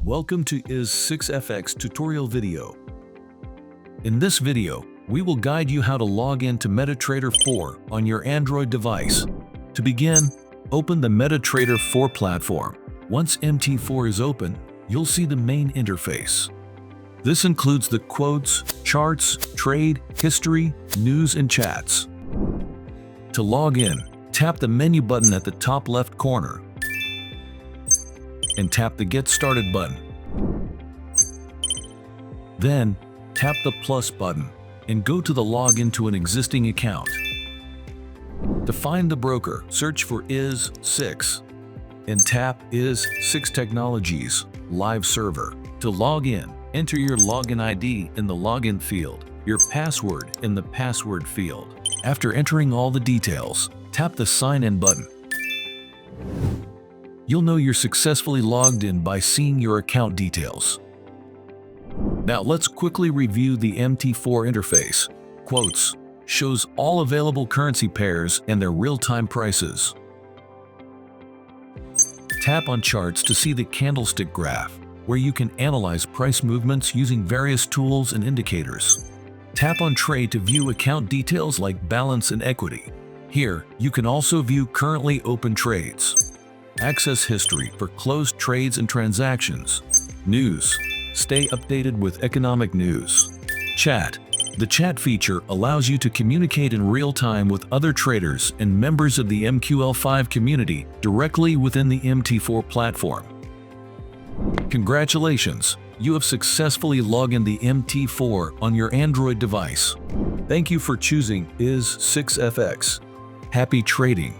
Welcome to IS6FX tutorial video. In this video, we will guide you how to log in to MetaTrader 4 on your Android device. To begin, open the MetaTrader 4 platform. Once MT4 is open, you'll see the main interface. This includes the quotes, charts, trade, history, news, and chats. To log in, tap the menu button at the top left corner and tap the Get Started button. Then, tap the plus button and go to the login to an existing account. To find the broker, search for IS6 and tap IS6 Technologies Live Server. To log in, enter your login ID in the login field, your password in the password field. After entering all the details, tap the Sign In button. You'll know you're successfully logged in by seeing your account details. Now let's quickly review the MT4 interface. Quotes shows all available currency pairs and their real-time prices. Tap on Charts to see the candlestick graph, where you can analyze price movements using various tools and indicators. Tap on Trade to view account details like balance and equity. Here, you can also view currently open trades. Access history for closed trades and transactions. News. Stay updated with economic news. Chat. The chat feature allows you to communicate in real time with other traders and members of the MQL5 community directly within the MT4 platform. Congratulations! You have successfully logged in the MT4 on your Android device. Thank you for choosing IS6FX. Happy trading!